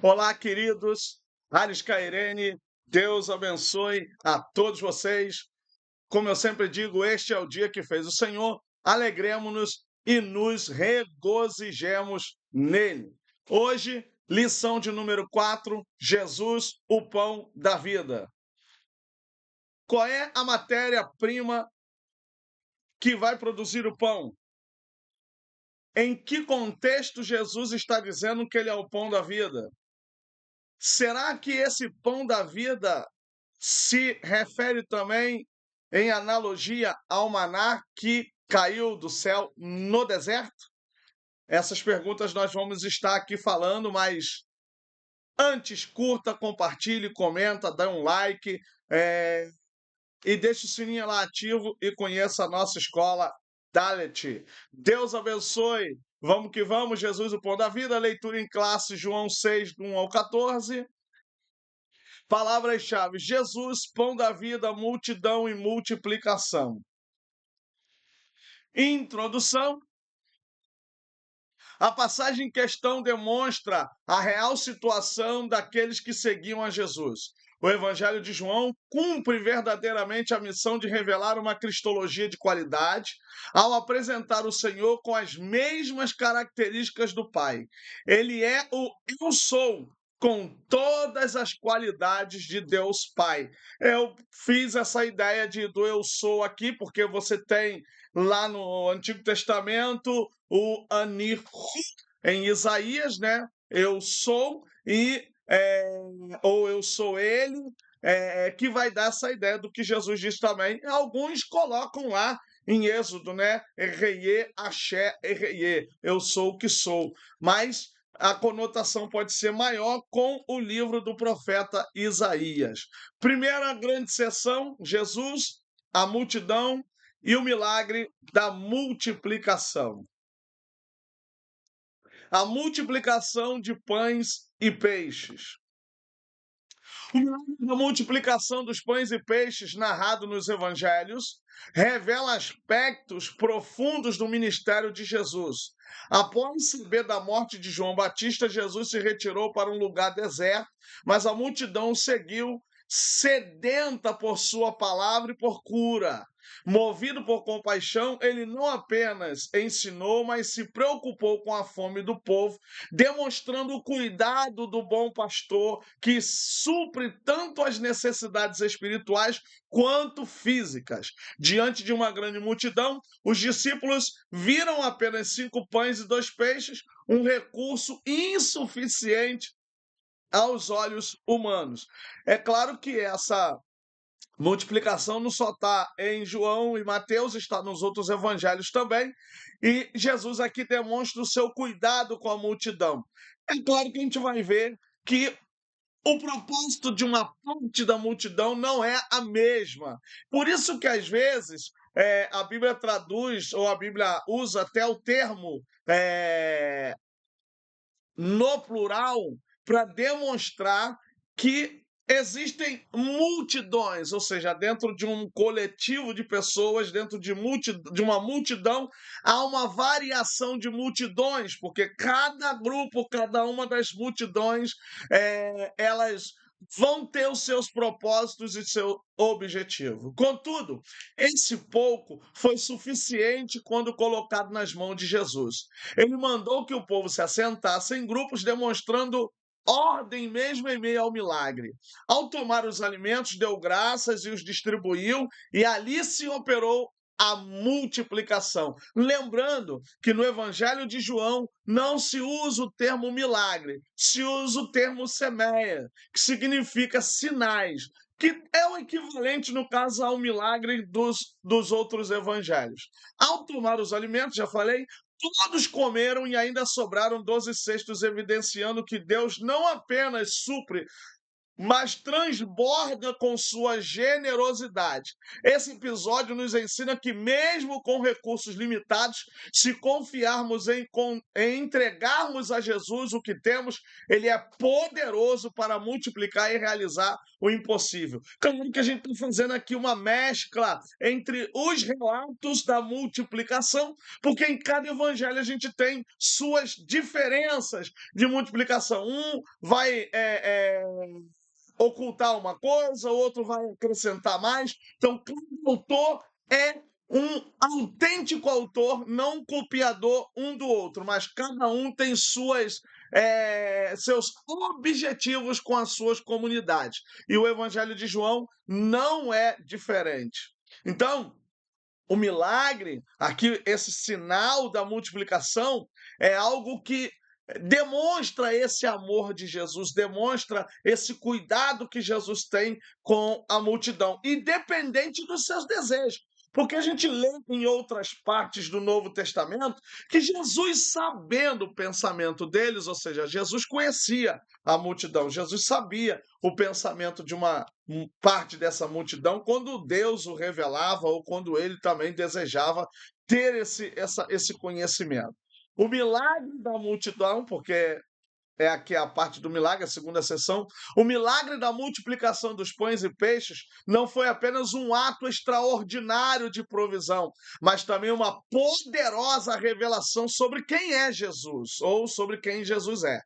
Olá, queridos. Arisca Irene, Deus abençoe a todos vocês. Como eu sempre digo, este é o dia que fez o Senhor. Alegremos-nos e nos regozijemos nele. Hoje, lição de número 4, Jesus, o pão da vida. Qual é a matéria-prima que vai produzir o pão? Em que contexto Jesus está dizendo que ele é o pão da vida? Será que esse pão da vida se refere também em analogia ao maná que caiu do céu no deserto? Essas perguntas nós vamos estar aqui falando, mas antes, curta, compartilhe, comenta, dá um like, e deixe o sininho lá ativo e conheça a nossa escola Dalet. Deus abençoe. Vamos que vamos, Jesus, o pão da vida. Leitura em classe, João 6, do 1 ao 14. Palavras-chave: Jesus, pão da vida, multidão e multiplicação. Introdução. A passagem em questão demonstra a real situação daqueles que seguiam a Jesus. O Evangelho de João cumpre verdadeiramente a missão de revelar uma cristologia de qualidade ao apresentar o Senhor com as mesmas características do Pai. Ele é o Eu Sou, com todas as qualidades de Deus Pai. Eu fiz essa ideia do Eu Sou aqui porque você tem lá no Antigo Testamento o Anirhu em Isaías, né? Eu sou ou eu sou ele, que vai dar essa ideia do que Jesus diz também. Alguns colocam lá em Êxodo, né? Erreiê, axé, erreiê. Eu sou o que sou. Mas a conotação pode ser maior com o livro do profeta Isaías. Primeira grande sessão, Jesus, a multidão e o milagre da multiplicação. A multiplicação de pães e peixes. O milagre da multiplicação dos pães e peixes, narrado nos evangelhos, revela aspectos profundos do ministério de Jesus. Após saber da morte de João Batista, Jesus se retirou para um lugar deserto, mas a multidão o seguiu, sedenta por sua palavra e por cura. Movido por compaixão, ele não apenas ensinou, mas se preocupou com a fome do povo, demonstrando o cuidado do bom pastor que supre tanto as necessidades espirituais quanto físicas. Diante de uma grande multidão, os discípulos viram apenas 5 pães e 2 peixes, um recurso insuficiente aos olhos humanos. É claro que essa multiplicação não só está em João e Mateus, está nos outros evangelhos também, e Jesus aqui demonstra o seu cuidado com a multidão. É claro que a gente vai ver que o propósito de uma parte da multidão não é a mesma. Por isso que, às vezes, a Bíblia traduz, ou a Bíblia usa até o termo no plural, para demonstrar que existem multidões, ou seja, dentro de um coletivo de pessoas, dentro de uma multidão, há uma variação de multidões, porque cada grupo, cada uma das multidões, elas vão ter os seus propósitos e seu objetivo. Contudo, esse pouco foi suficiente quando colocado nas mãos de Jesus. Ele mandou que o povo se assentasse em grupos, demonstrando ordem mesmo em meio ao milagre. Ao tomar os alimentos, deu graças e os distribuiu, e ali se operou a multiplicação. Lembrando que no Evangelho de João não se usa o termo milagre, se usa o termo semeia, que significa sinais, que é o equivalente, no caso, ao milagre dos outros evangelhos. Ao tomar os alimentos, já falei, todos comeram e ainda sobraram 12 cestos, evidenciando que Deus não apenas supre mas transborda com sua generosidade. Esse episódio nos ensina que, mesmo com recursos limitados, se confiarmos em entregarmos a Jesus o que temos, ele é poderoso para multiplicar e realizar o impossível. Claro que a gente está fazendo aqui uma mescla entre os relatos da multiplicação, porque em cada evangelho a gente tem suas diferenças de multiplicação. Um vai ocultar uma coisa, o outro vai acrescentar mais. Então, cada autor é um autêntico autor, não copiador um do outro, mas cada um tem seus objetivos com as suas comunidades. E o Evangelho de João não é diferente. Então, o milagre, aqui, esse sinal da multiplicação, é algo que demonstra esse amor de Jesus, demonstra esse cuidado que Jesus tem com a multidão, independente dos seus desejos. Porque a gente lê em outras partes do Novo Testamento que Jesus, sabendo o pensamento deles, ou seja, Jesus conhecia a multidão, Jesus sabia o pensamento de uma parte dessa multidão quando Deus o revelava ou quando ele também desejava ter esse conhecimento. O milagre da multidão, porque é aqui a parte do milagre, a segunda sessão. O milagre da multiplicação dos pães e peixes não foi apenas um ato extraordinário de provisão, mas também uma poderosa revelação sobre quem é Jesus, ou sobre quem Jesus é.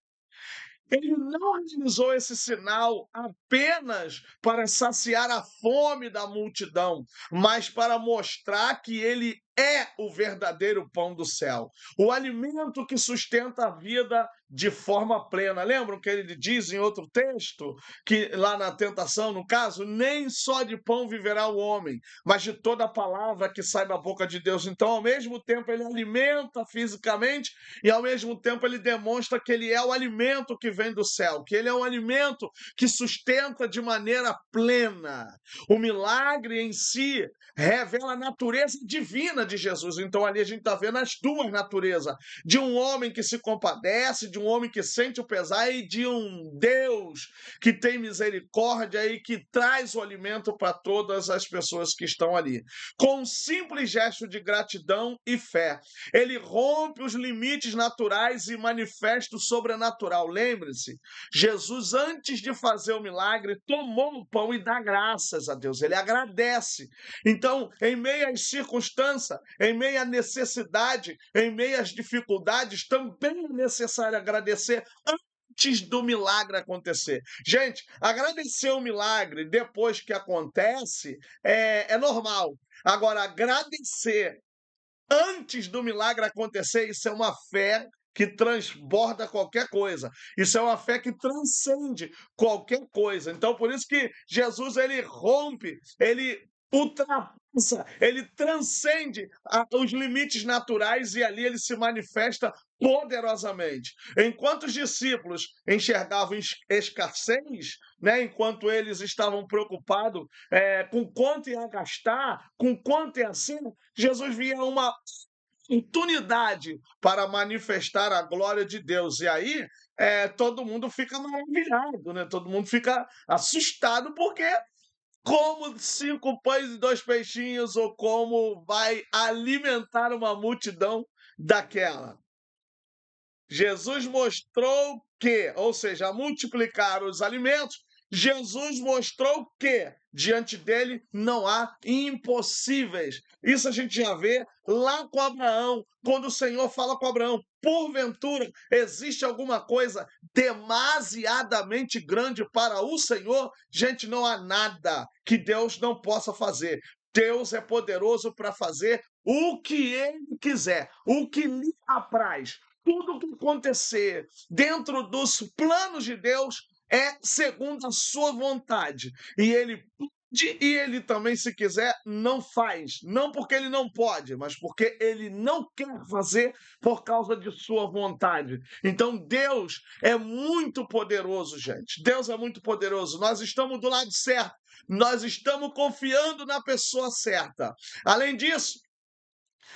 Ele não realizou esse sinal apenas para saciar a fome da multidão, mas para mostrar que ele é o verdadeiro pão do céu, o alimento que sustenta a vida de forma plena. Lembram que ele diz em outro texto, que lá na tentação, no caso, nem só de pão viverá o homem, mas de toda a palavra que sai da boca de Deus. Então, ao mesmo tempo, ele alimenta fisicamente e, ao mesmo tempo, ele demonstra que ele é o alimento que vem do céu, que ele é um alimento que sustenta de maneira plena. O milagre em si revela a natureza divina de Jesus. Então, ali a gente está vendo as duas naturezas: de um homem que se compadece, de um homem que sente o pesar, e de um Deus que tem misericórdia e que traz o alimento para todas as pessoas que estão ali. Com um simples gesto de gratidão e fé, ele rompe os limites naturais e manifesta o sobrenatural. Lembre-se, Jesus, antes de fazer o milagre, tomou o pão e dá graças a Deus. Ele agradece. Então, em meio às circunstâncias, em meio à necessidade, em meio às dificuldades, também é necessário agradecer antes do milagre acontecer. Gente, agradecer o milagre depois que acontece é normal. Agora, agradecer antes do milagre acontecer, isso é uma fé que transborda qualquer coisa. Isso é uma fé que transcende qualquer coisa. Então, por isso que Jesus, ele rompe, ele ultrapassa, ele transcende os limites naturais e ali ele se manifesta poderosamente. Enquanto os discípulos enxergavam escassez, né, enquanto eles estavam preocupados com quanto ia gastar, com quanto ia ser, Jesus via uma oportunidade para manifestar a glória de Deus. E aí todo mundo fica maravilhado, né? Todo mundo fica assustado, porque como 5 pães e 2 peixinhos, ou como vai alimentar uma multidão daquela? Jesus mostrou que, ou seja, multiplicar os alimentos, Jesus mostrou que diante dele não há impossíveis. Isso a gente já vê lá com Abraão, quando o Senhor fala com Abraão: porventura existe alguma coisa demasiadamente grande para o Senhor? Gente, não há nada que Deus não possa fazer. Deus é poderoso para fazer o que ele quiser, o que lhe apraz. Tudo o que acontecer dentro dos planos de Deus é segundo a sua vontade. E ele pode, e ele também, se quiser, não faz. Não porque ele não pode, mas porque ele não quer fazer por causa de sua vontade. Então Deus é muito poderoso, gente. Deus é muito poderoso. Nós estamos do lado certo. Nós estamos confiando na pessoa certa. Além disso,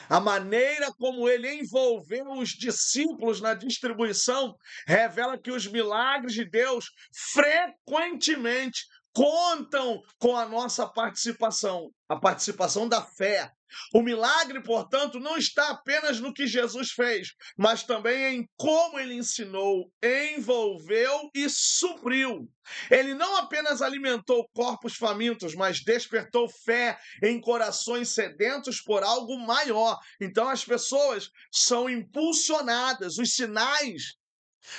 A maneira como ele envolveu os discípulos na distribuição revela que os milagres de Deus frequentemente contam com a nossa participação, a participação da fé. O milagre, portanto, não está apenas no que Jesus fez, mas também em como ele ensinou, envolveu e supriu. Ele não apenas alimentou corpos famintos, mas despertou fé em corações sedentos por algo maior. Então as pessoas são impulsionadas, os sinais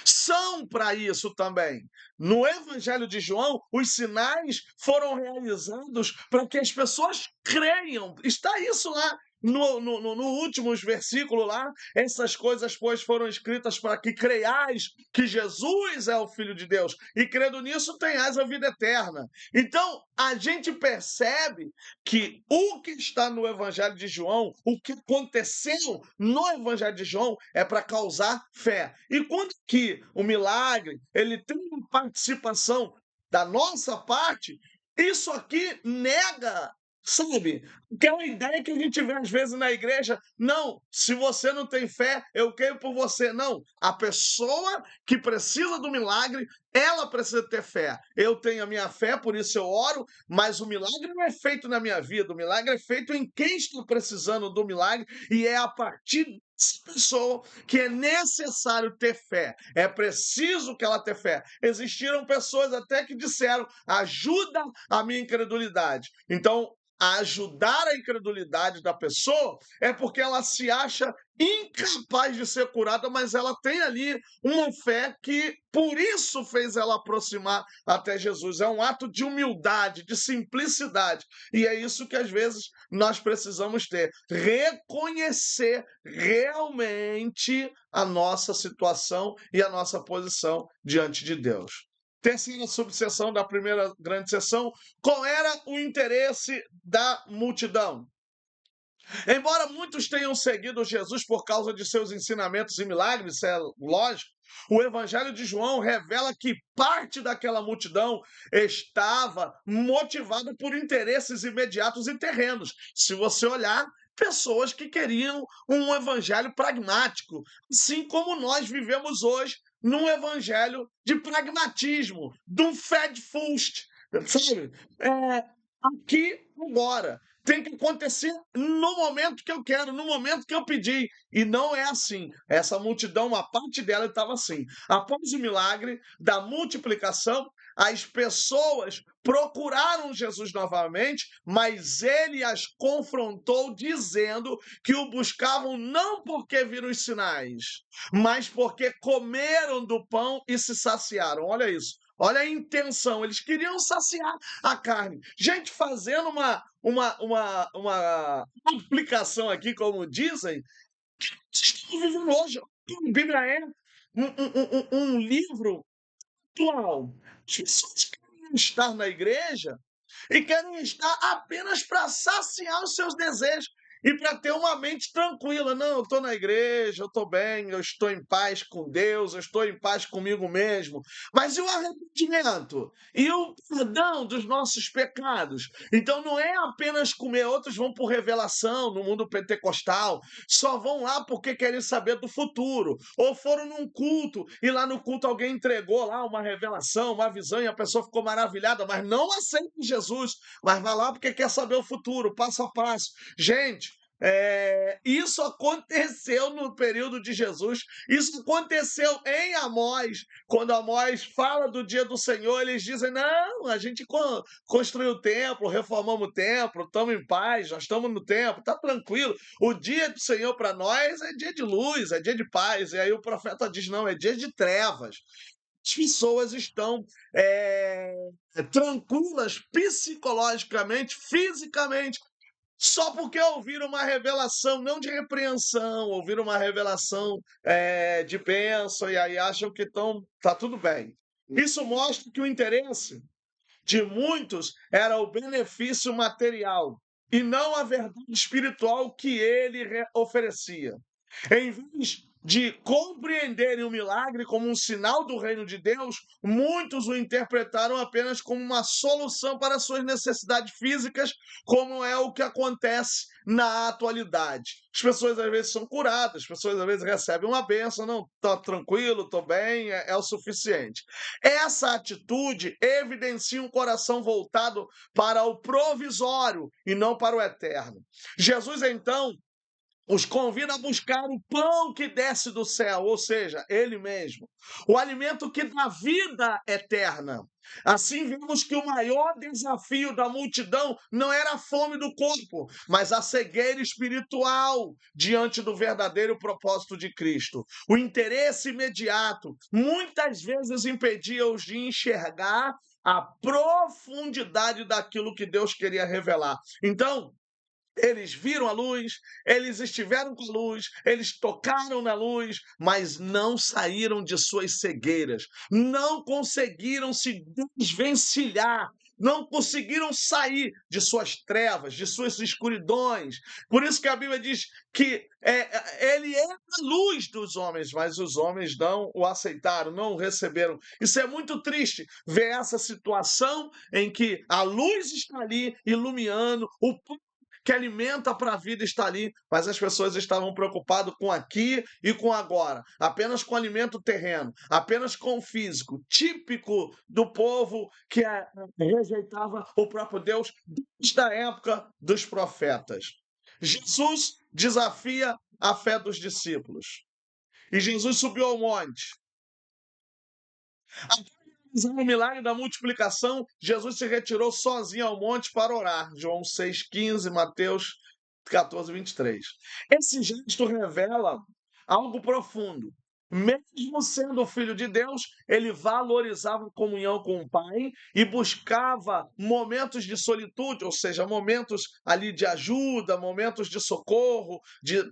são para isso também. No Evangelho de João, os sinais foram realizados para que as pessoas creiam. Está isso lá no últimos versículo lá. Essas coisas, pois, foram escritas para que creiais que Jesus é o Filho de Deus. E crendo nisso, tenhais a vida eterna. Então, a gente percebe que o que está no Evangelho de João, o que aconteceu no Evangelho de João, é para causar fé. E quando que o milagre ele tem uma participação da nossa parte, isso aqui nega, sabe? Aquela ideia que a gente vê às vezes na igreja, não, se você não tem fé, eu creio por você. Não, a pessoa que precisa do milagre, ela precisa ter fé. Eu tenho a minha fé, por isso eu oro, mas o milagre não é feito na minha vida, o milagre é feito em quem está precisando do milagre, e é a partir dessa pessoa que é necessário ter fé. É preciso que ela tenha fé. Existiram pessoas até que disseram: ajuda a minha incredulidade. Então, ajudar a incredulidade da pessoa é porque ela se acha incapaz de ser curada, mas ela tem ali uma fé que por isso fez ela aproximar até Jesus. É um ato de humildade, de simplicidade. E é isso que às vezes nós precisamos ter. Reconhecer realmente a nossa situação e a nossa posição diante de Deus. Terceira subseção da primeira grande sessão: qual era o interesse da multidão? Embora muitos tenham seguido Jesus por causa de seus ensinamentos e milagres, isso é lógico, o Evangelho de João revela que parte daquela multidão estava motivada por interesses imediatos e terrenos. Se você olhar, pessoas que queriam um evangelho pragmático, assim como nós vivemos hoje num evangelho de pragmatismo, de um fast sabe? Aqui, agora. Tem que acontecer no momento que eu quero, no momento que eu pedi. E não é assim. Essa multidão, uma parte dela estava assim. Após o milagre da multiplicação, as pessoas procuraram Jesus novamente, mas ele as confrontou, dizendo que o buscavam não porque viram os sinais, mas porque comeram do pão e se saciaram. Olha isso. Olha a intenção, eles queriam saciar a carne. Gente fazendo uma aplicação aqui, como dizem, estamos vivendo hoje. A Bíblia é um livro atual. As pessoas querem estar na igreja e querem estar apenas para saciar os seus desejos e para ter uma mente tranquila. Não, eu estou na igreja, eu estou bem, eu estou em paz com Deus, eu estou em paz comigo mesmo. Mas e o arrependimento? E o perdão dos nossos pecados? Então não é apenas comer, outros vão por revelação no mundo pentecostal, só vão lá porque querem saber do futuro. Ou foram num culto e lá no culto alguém entregou lá uma revelação, uma visão e a pessoa ficou maravilhada, mas não aceita Jesus, mas vai lá porque quer saber o futuro, passo a passo. Gente, isso aconteceu no período de Jesus, isso aconteceu em Amós, quando Amós fala do dia do Senhor, eles dizem, não, a gente construiu o templo, reformamos o templo, estamos em paz, nós estamos no templo, está tranquilo, o dia do Senhor para nós é dia de luz, é dia de paz, e aí o profeta diz, não, é dia de trevas. As pessoas estão tranquilas psicologicamente, fisicamente, só porque ouviram uma revelação, não de repreensão, ouviram uma revelação de bênção e aí acham que tá tudo bem. Isso mostra que o interesse de muitos era o benefício material e não a verdade espiritual que ele oferecia. Em vez de compreenderem o milagre como um sinal do reino de Deus, muitos o interpretaram apenas como uma solução para suas necessidades físicas, como é o que acontece na atualidade. As pessoas às vezes são curadas, as pessoas às vezes recebem uma bênção, não, tá tranquilo, tô bem, é o suficiente. Essa atitude evidencia um coração voltado para o provisório e não para o eterno. Jesus, então, os convida a buscar o pão que desce do céu, ou seja, ele mesmo, o alimento que dá vida eterna. Assim, vemos que o maior desafio da multidão não era a fome do corpo, mas a cegueira espiritual diante do verdadeiro propósito de Cristo. O interesse imediato muitas vezes impedia-os de enxergar a profundidade daquilo que Deus queria revelar. Então, eles viram a luz, eles estiveram com a luz, eles tocaram na luz, mas não saíram de suas cegueiras, não conseguiram se desvencilhar, não conseguiram sair de suas trevas, de suas escuridões. Por isso que a Bíblia diz que ele é a luz dos homens, mas os homens não o aceitaram, não o receberam. Isso é muito triste, ver essa situação em que a luz está ali iluminando, o que alimenta para a vida está ali, mas as pessoas estavam preocupadas com aqui e com agora, apenas com alimento terreno, apenas com o físico, típico do povo que rejeitava o próprio Deus desde a época dos profetas. Jesus desafia a fé dos discípulos. E Jesus subiu ao monte. No milagre da multiplicação, Jesus se retirou sozinho ao monte para orar. João 6,15, Mateus 14, 23. Esse gesto revela algo profundo. Mesmo sendo filho de Deus, ele valorizava a comunhão com o Pai e buscava momentos de solitude, ou seja, momentos ali de ajuda, momentos de socorro, de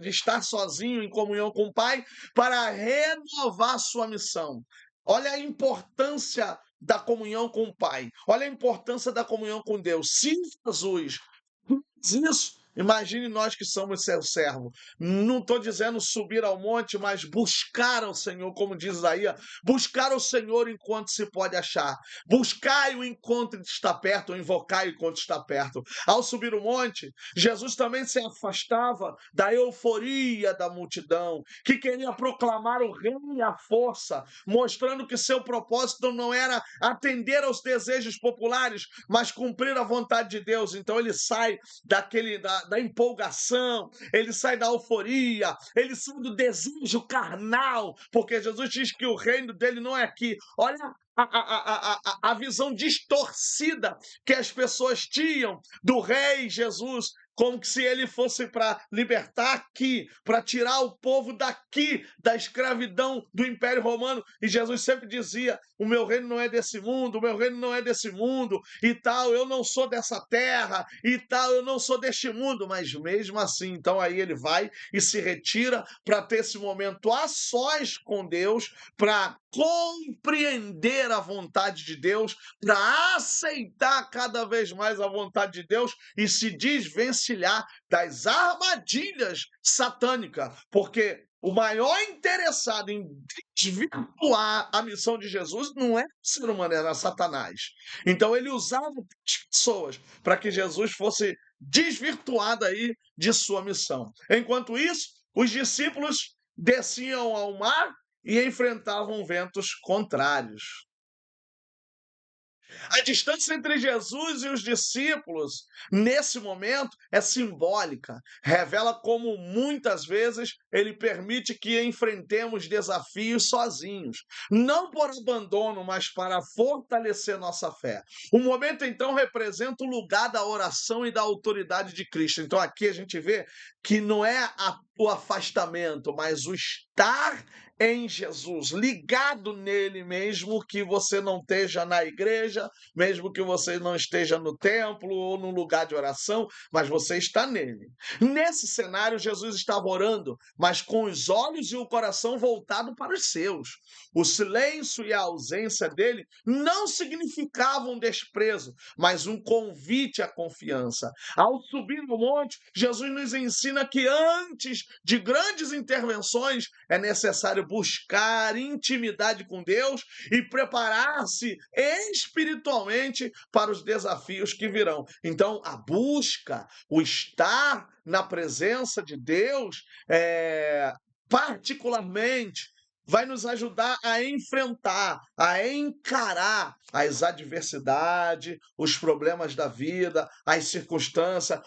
estar sozinho em comunhão com o Pai, para renovar sua missão. Olha a importância da comunhão com o Pai. Olha a importância da comunhão com Deus. Se Jesus fez isso, imagine nós que somos seu servo. Não estou dizendo subir ao monte, mas buscar ao Senhor, como diz Isaías, buscar o Senhor enquanto se pode achar. Buscai-o enquanto está perto, ou invocai-o enquanto está perto. Ao subir o monte, Jesus também se afastava da euforia da multidão, que queria proclamar o rei à força, mostrando que seu propósito não era atender aos desejos populares, mas cumprir a vontade de Deus. Então ele sai da empolgação, ele sai da euforia, ele sai do desejo carnal, porque Jesus diz que o reino dele não é aqui. Olha a visão distorcida que as pessoas tinham do rei Jesus, como que se ele fosse para libertar aqui, para tirar o povo daqui da escravidão do Império Romano. E Jesus sempre dizia: o meu reino não é desse mundo, o meu reino não é desse mundo e tal, eu não sou dessa terra e tal, eu não sou deste mundo. Mas mesmo assim, então aí ele vai e se retira para ter esse momento a sós com Deus, para compreender a vontade de Deus, para aceitar cada vez mais a vontade de Deus e se desvencilhar das armadilhas satânicas, porque o maior interessado em desvirtuar a missão de Jesus não é o ser humano, era Satanás. Então ele usava as pessoas para que Jesus fosse desvirtuado aí de sua missão. Enquanto isso, os discípulos desciam ao mar e enfrentavam ventos contrários. A distância entre Jesus e os discípulos, nesse momento, é simbólica. Revela como muitas vezes ele permite que enfrentemos desafios sozinhos. Não por abandono, mas para fortalecer nossa fé. O momento, então, representa o lugar da oração e da autoridade de Cristo. Então, aqui a gente vê que não é o afastamento, mas o estar em Jesus, ligado nele, mesmo que você não esteja na igreja, mesmo que você não esteja no templo ou no lugar de oração, mas você está nele. Nesse cenário, Jesus estava orando, mas com os olhos e o coração voltado para os seus. O silêncio e a ausência dele não significavam desprezo, mas um convite à confiança. Ao subir no monte, Jesus nos ensina que antes de grandes intervenções é necessário buscar intimidade com Deus e preparar-se espiritualmente para os desafios que virão. Então, a busca, o estar na presença de Deus, particularmente, vai nos ajudar a enfrentar, a encarar as adversidades, os problemas da vida, as circunstâncias.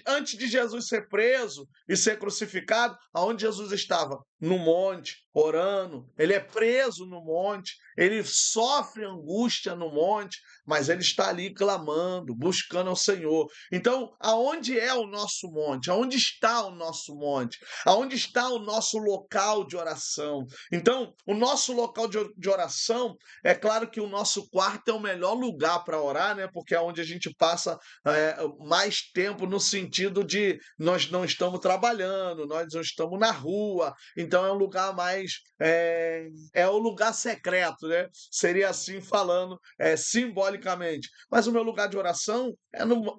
Antes de Jesus ser preso e ser crucificado, aonde Jesus estava? No monte, orando. Ele é preso no monte, ele sofre angústia no monte, mas ele está ali clamando, buscando ao Senhor. Então, aonde é o nosso monte? Aonde está o nosso monte? Aonde está o nosso local de oração? Então, o nosso local de oração, é claro que o nosso quarto é o melhor lugar para orar, né? Porque é onde a gente passa mais tempo no sentido de nós não estamos trabalhando, nós não estamos na rua, então é um lugar mais. É o lugar secreto, né? Seria assim falando simbolicamente. Mas o meu lugar de oração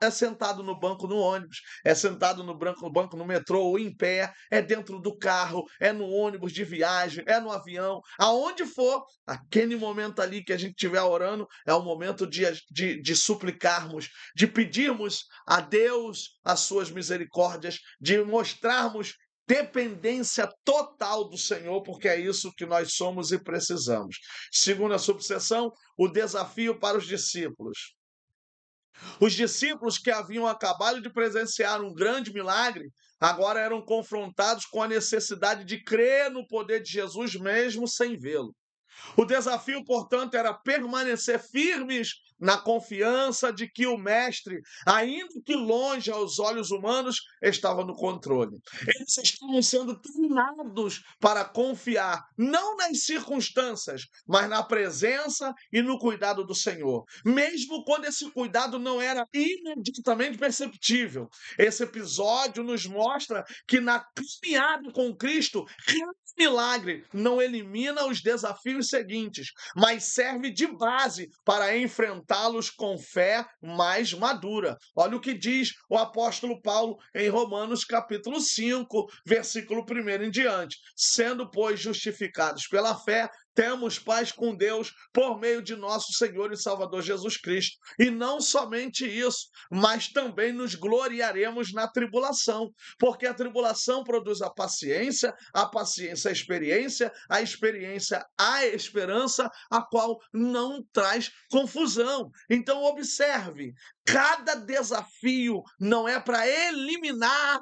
é sentado no banco no ônibus, é sentado no banco no metrô ou em pé, é dentro do carro, é no ônibus de viagem, é no avião, aonde for, aquele momento ali que a gente estiver orando é o momento de suplicarmos, de pedirmos a Deus as suas misericórdias, de mostrarmos dependência total do Senhor, porque é isso que nós somos e precisamos. Segunda subseção, o desafio para os discípulos. Os discípulos que haviam acabado de presenciar um grande milagre, agora eram confrontados com a necessidade de crer no poder de Jesus mesmo sem vê-lo. O desafio, portanto, era permanecer firmes na confiança de que o Mestre, ainda que longe aos olhos humanos, estava no controle. Eles estavam sendo treinados para confiar, não nas circunstâncias, mas na presença e no cuidado do Senhor, mesmo quando esse cuidado não era imediatamente perceptível. Esse episódio nos mostra que na caminhada com Cristo, milagre não elimina os desafios seguintes, mas serve de base para enfrentá-los com fé mais madura. Olha o que diz o apóstolo Paulo em Romanos capítulo 5, versículo 1 em diante. Sendo, pois, justificados pela fé, temos paz com Deus por meio de nosso Senhor e Salvador Jesus Cristo. E não somente isso, mas também nos gloriaremos na tribulação, porque a tribulação produz a paciência a experiência a esperança, a qual não traz confusão. Então observe, cada desafio não é para eliminar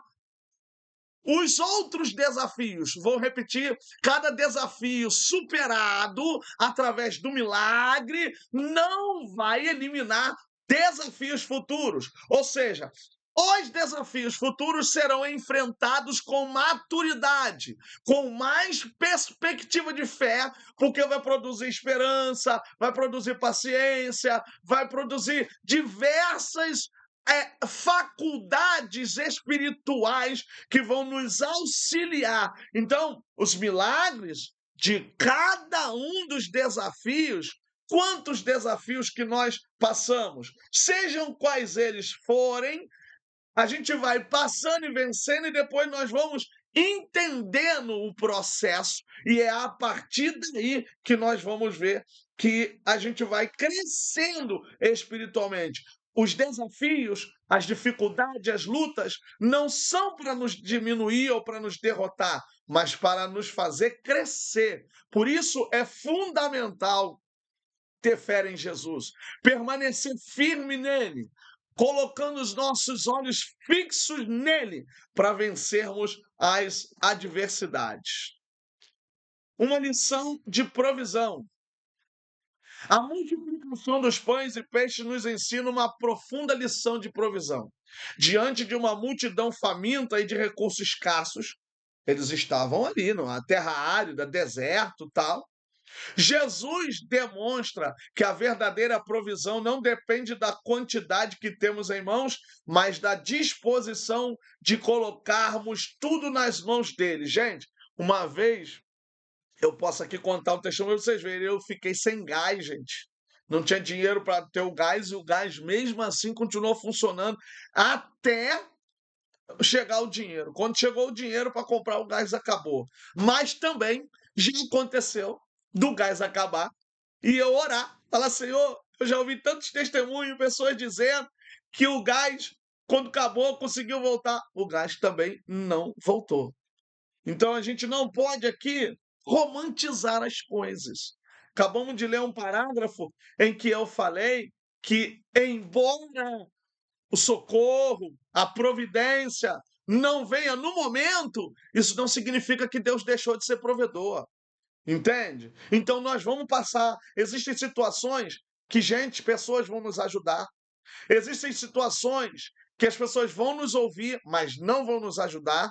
os outros desafios. Vou repetir: cada desafio superado através do milagre não vai eliminar desafios futuros. Ou seja, os desafios futuros serão enfrentados com maturidade, com mais perspectiva de fé, porque vai produzir esperança, vai produzir paciência, vai produzir diversas faculdades espirituais que vão nos auxiliar. Então, os milagres de cada um dos desafios, quantos desafios que nós passamos, sejam quais eles forem, a gente vai passando e vencendo e depois nós vamos entendendo o processo e é a partir daí que nós vamos ver que a gente vai crescendo espiritualmente. Os desafios, as dificuldades, as lutas não são para nos diminuir ou para nos derrotar, mas para nos fazer crescer. Por isso é fundamental ter fé em Jesus, permanecer firme nele, colocando os nossos olhos fixos nele para vencermos as adversidades. Uma lição de provisão. A multiplicação dos pães e peixes nos ensina uma profunda lição de provisão. Diante de uma multidão faminta e de recursos escassos, Eles estavam ali, numa terra árida, deserto, tal. Jesus demonstra que a verdadeira provisão não depende da quantidade que temos em mãos, mas da disposição de colocarmos tudo nas mãos dele. Gente, uma vez eu posso aqui contar um testemunho para vocês verem. Eu fiquei sem gás, gente. Não tinha dinheiro para ter o gás e o gás, mesmo assim, continuou funcionando até chegar o dinheiro. Quando chegou o dinheiro para comprar, o gás acabou. Mas também já aconteceu do gás acabar e eu orar, falar: Senhor, eu já ouvi tantos testemunhos, pessoas dizendo que o gás, quando acabou, conseguiu voltar. O gás também não voltou. Então a gente não pode aqui romantizar as coisas. Acabamos de ler um parágrafo em que eu falei que, embora o socorro, a providência não venha no momento, isso não significa que Deus deixou de ser provedor. Entende? Então nós vamos passar. Existem situações que, gente, pessoas vão nos ajudar. Existem situações que as pessoas vão nos ouvir, mas não vão nos ajudar.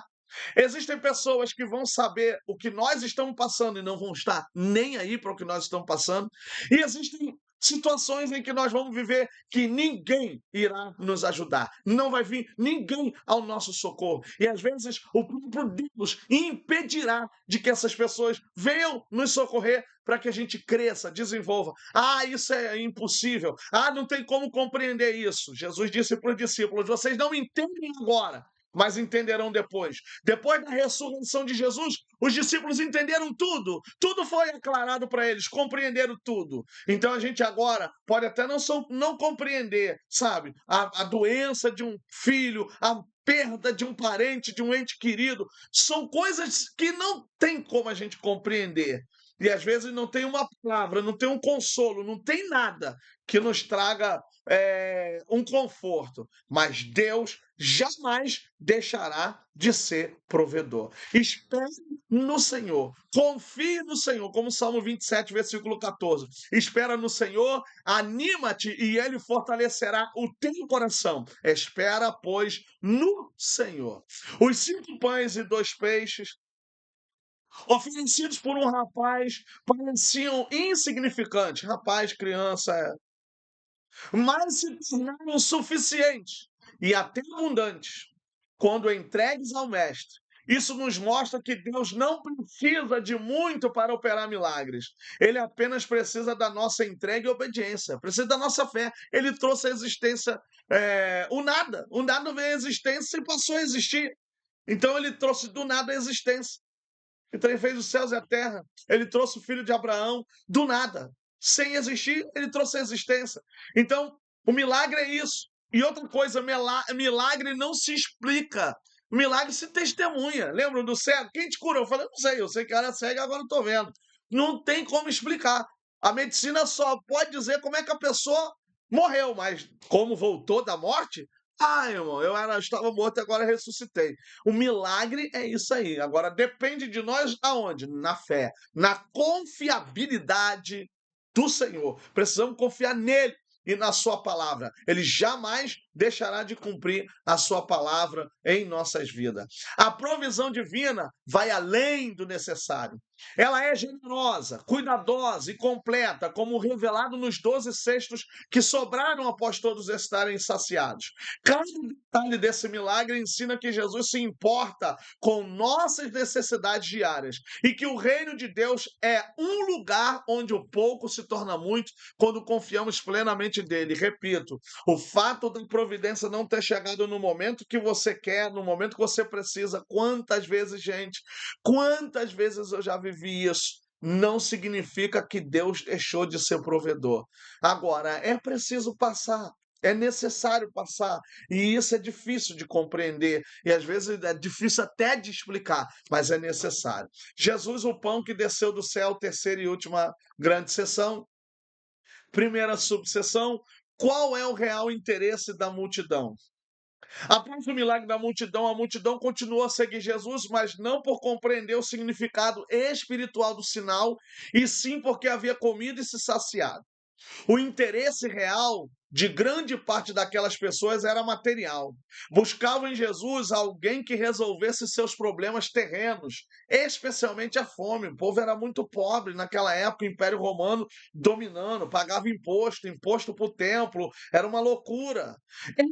Existem pessoas que vão saber o que nós estamos passando e não vão estar nem aí para o que nós estamos passando. E existem situações em que nós vamos viver que ninguém irá nos ajudar. Não vai vir ninguém ao nosso socorro. E às vezes o próprio Deus impedirá de que essas pessoas venham nos socorrer para que a gente cresça, desenvolva. Ah, isso é impossível. Ah, não tem como compreender isso. Jesus disse para os discípulos: vocês não entendem agora, mas entenderão depois. Depois da ressurreição de Jesus, os discípulos entenderam tudo. Tudo foi aclarado para eles, compreenderam tudo. Então a gente agora pode até não compreender, sabe, a doença de um filho, a perda de um parente, de um ente querido. São coisas que não tem como a gente compreender. E às vezes não tem uma palavra, não tem um consolo, não tem nada que nos traga um conforto. Mas Deus jamais deixará de ser provedor. Espere no Senhor, confie no Senhor, como Salmo 27, versículo 14. Espera no Senhor, anima-te e Ele fortalecerá o teu coração. Espera, pois, no Senhor. Os 5 pães e 2 peixes oferecidos por um rapaz pareciam insignificantes. Rapaz, criança, mas se tornaram suficientes e até abundantes quando entregues ao Mestre. Isso nos mostra que Deus não precisa de muito para operar milagres. Ele apenas precisa da nossa entrega e obediência, precisa da nossa fé. Ele trouxe à existência o nada. O nada veio à existência e passou a existir. Então ele trouxe do nada a existência. Então ele fez os céus e a terra. Ele trouxe o filho de Abraão do nada. Sem existir, ele trouxe a existência. Então, o milagre é isso. E outra coisa, milagre não se explica. Milagre se testemunha. Lembra do cego? Quem te curou? Eu falei: não sei, eu sei que era cego, agora estou vendo. Não tem como explicar. A medicina só pode dizer como é que a pessoa morreu, mas como voltou da morte? Ah, irmão, estava morto e agora ressuscitei. O milagre é isso aí. Agora depende de nós aonde? Na fé, na confiabilidade do Senhor. Precisamos confiar nele e na sua palavra. Ele jamais deixará de cumprir a sua palavra em nossas vidas. A provisão divina vai além do necessário. Ela é generosa, cuidadosa e completa, como revelado nos 12 cestos que sobraram após todos estarem saciados. Cada detalhe desse milagre ensina que Jesus se importa com nossas necessidades diárias e que o reino de Deus é um lugar onde o pouco se torna muito quando confiamos plenamente nele. Repito, o fato da providência não ter chegado no momento que você quer, no momento que você precisa, quantas vezes, gente, quantas vezes eu já vivi isso, não significa que Deus deixou de ser provedor. Agora, é preciso passar. É necessário passar, e isso é difícil de compreender, e às vezes é difícil até de explicar, mas é necessário. Jesus, o pão que desceu do céu, terceira e última grande sessão. Primeira subseção: qual é o real interesse da multidão? Após o milagre da multidão, a multidão continuou a seguir Jesus, mas não por compreender o significado espiritual do sinal, e sim porque havia comido e se saciado. O interesse real de grande parte daquelas pessoas era material. Buscavam em Jesus alguém que resolvesse seus problemas terrenos, especialmente a fome. O povo era muito pobre naquela época, o Império Romano dominando, pagava imposto, imposto para o templo, era uma loucura.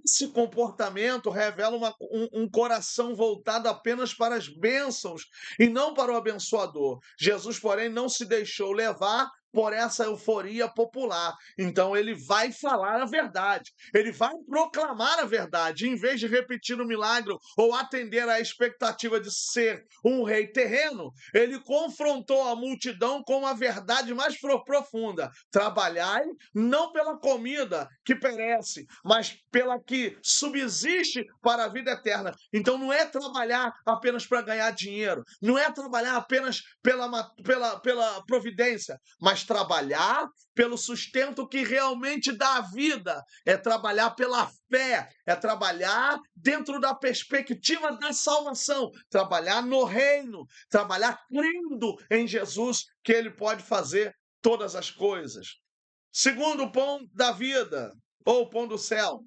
Esse comportamento revela um coração voltado apenas para as bênçãos e não para o abençoador. Jesus, porém, não se deixou levar por essa euforia popular. Então ele vai falar a verdade, ele vai proclamar a verdade, em vez de repetir o milagre ou atender à expectativa de ser um rei terreno, ele confrontou a multidão com a verdade mais profunda: trabalhai não pela comida que perece, mas pela que subsiste para a vida eterna. Então não é trabalhar apenas para ganhar dinheiro, não é trabalhar apenas pela providência, mas trabalhar pelo sustento que realmente dá a vida, é trabalhar pela fé, é trabalhar dentro da perspectiva da salvação, trabalhar no reino, trabalhar crendo em Jesus, que ele pode fazer todas as coisas. Segundo, o pão da vida, ou o pão do céu.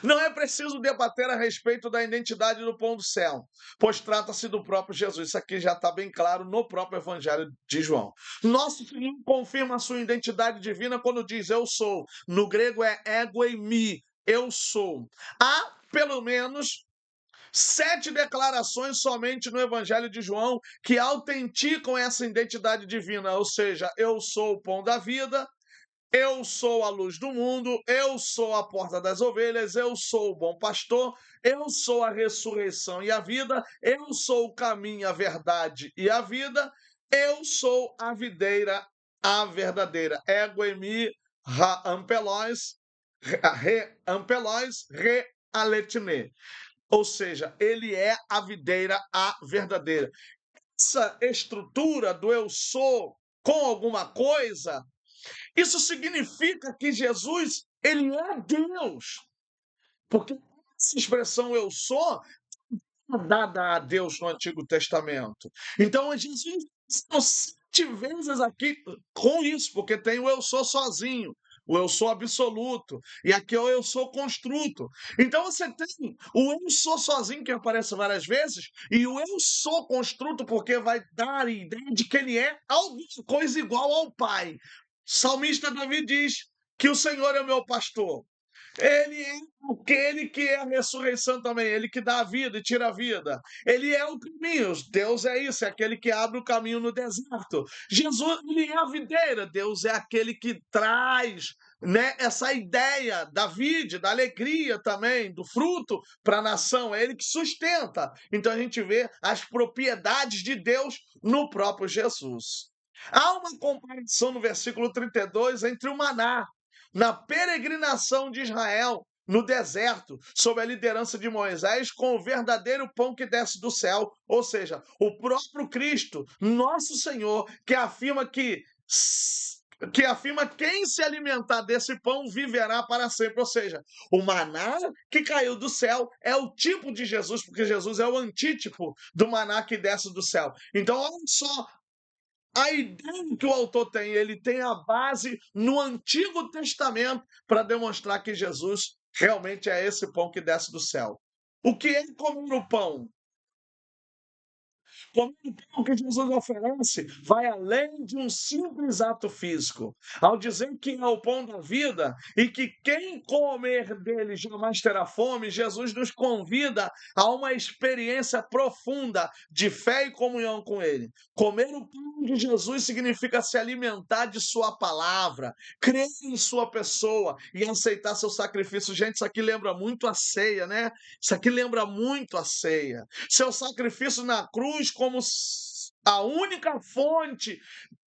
Não é preciso debater a respeito da identidade do pão do céu, pois trata-se do próprio Jesus. Isso aqui já está bem claro no próprio Evangelho de João. Nosso Senhor confirma a sua identidade divina quando diz: eu sou. No grego é ego eimi, eu sou. Há, pelo menos, 7 declarações somente no Evangelho de João que autenticam essa identidade divina, ou seja, eu sou o pão da vida, eu sou a luz do mundo, eu sou a porta das ovelhas, eu sou o bom pastor, eu sou a ressurreição e a vida, eu sou o caminho, a verdade e a vida, eu sou a videira, a verdadeira. Ego emi ha ampelós, re ampelós, re aletine. Ou seja, ele é a videira, a verdadeira. Essa estrutura do eu sou com alguma coisa, isso significa que Jesus, ele é Deus. Porque essa expressão eu sou é dada a Deus no Antigo Testamento. Então, Jesus está 7 vezes aqui com isso, porque tem o eu sou sozinho, o eu sou absoluto, e aqui é o eu sou construto. Então você tem o eu sou sozinho, que aparece várias vezes, e o eu sou construto, porque vai dar a ideia de que ele é alguma coisa igual ao Pai. Salmista Davi diz que o Senhor é o meu pastor. Ele é aquele que é a ressurreição também, ele que dá a vida e tira a vida. Ele é o caminho, Deus é isso, é aquele que abre o caminho no deserto. Jesus, ele é a videira, Deus é aquele que traz, né, essa ideia da vide, da alegria também, do fruto para a nação, é ele que sustenta. Então a gente vê as propriedades de Deus no próprio Jesus. Há uma comparação no versículo 32 entre o maná na peregrinação de Israel no deserto, sob a liderança de Moisés, com o verdadeiro pão que desce do céu, ou seja, o próprio Cristo, nosso Senhor, que afirma quem se alimentar desse pão viverá para sempre. Ou seja, o maná que caiu do céu é o tipo de Jesus, porque Jesus é o antítipo do maná que desce do céu. Então, olha só a ideia que o autor tem, ele tem a base no Antigo Testamento para demonstrar que Jesus realmente é esse pão que desce do céu. O que é comer o pão? Comer o pão que Jesus oferece vai além de um simples ato físico. Ao dizer que é o pão da vida e que quem comer dele jamais terá fome, Jesus nos convida a uma experiência profunda de fé e comunhão com ele. Comer o pão de Jesus significa se alimentar de sua palavra, crer em sua pessoa e aceitar seu sacrifício. Gente, isso aqui lembra muito a ceia, né? Isso aqui lembra muito a ceia. Seu sacrifício na cruz como a única fonte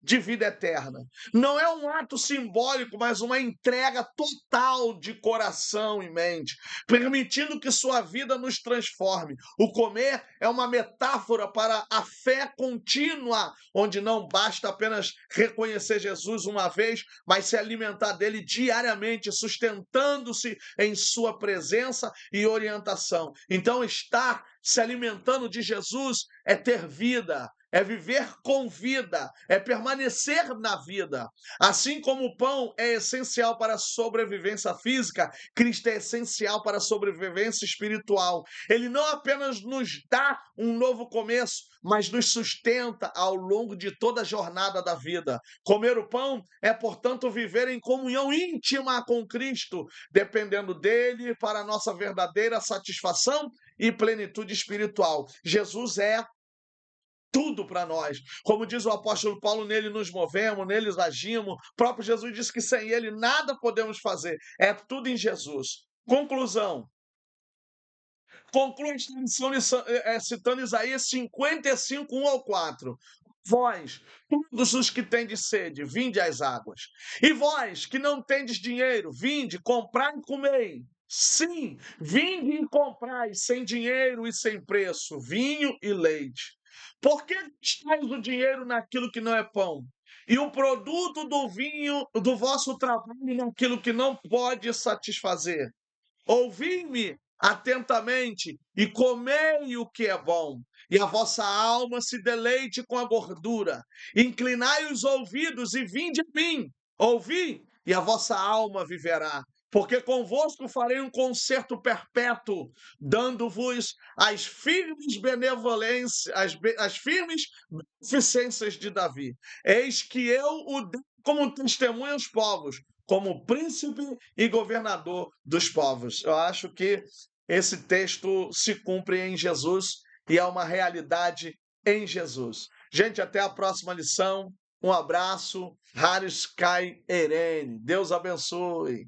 de vida eterna. Não é um ato simbólico, mas uma entrega total de coração e mente, permitindo que sua vida nos transforme. O comer é uma metáfora para a fé contínua, onde não basta apenas reconhecer Jesus uma vez, mas se alimentar dele diariamente, sustentando-se em sua presença e orientação. Então, estar se alimentando de Jesus é ter vida, é viver com vida, é permanecer na vida. Assim como o pão é essencial para a sobrevivência física, Cristo é essencial para a sobrevivência espiritual. Ele não apenas nos dá um novo começo, mas nos sustenta ao longo de toda a jornada da vida. Comer o pão é, portanto, viver em comunhão íntima com Cristo, dependendo dele para a nossa verdadeira satisfação e plenitude espiritual. Jesus é tudo para nós. Como diz o apóstolo Paulo, nele nos movemos, nele agimos. O próprio Jesus disse que sem ele nada podemos fazer. É tudo em Jesus. Conclusão. Conclui citando Isaías 55, 1 ao 4. Vós, todos os que tendes sede, vinde às águas. E vós, que não tendes dinheiro, vinde, comprai e comei. Sim, vinde e comprai, sem dinheiro e sem preço, vinho e leite. Por que gastais o dinheiro naquilo que não é pão? E o produto do vinho, do vosso trabalho, naquilo que não pode satisfazer? Ouvi-me atentamente e comei o que é bom, e a vossa alma se deleite com a gordura. Inclinai os ouvidos e vinde a mim. Ouvi, e a vossa alma viverá. Porque convosco farei um concerto perpétuo, dando-vos as firmes benevolências, as firmes beneficências de Davi. Eis que eu o dei como testemunho aos povos, como príncipe e governador dos povos. Eu acho que esse texto se cumpre em Jesus e é uma realidade em Jesus. Gente, até a próxima lição. Um abraço. Haris Kai Erene. Deus abençoe.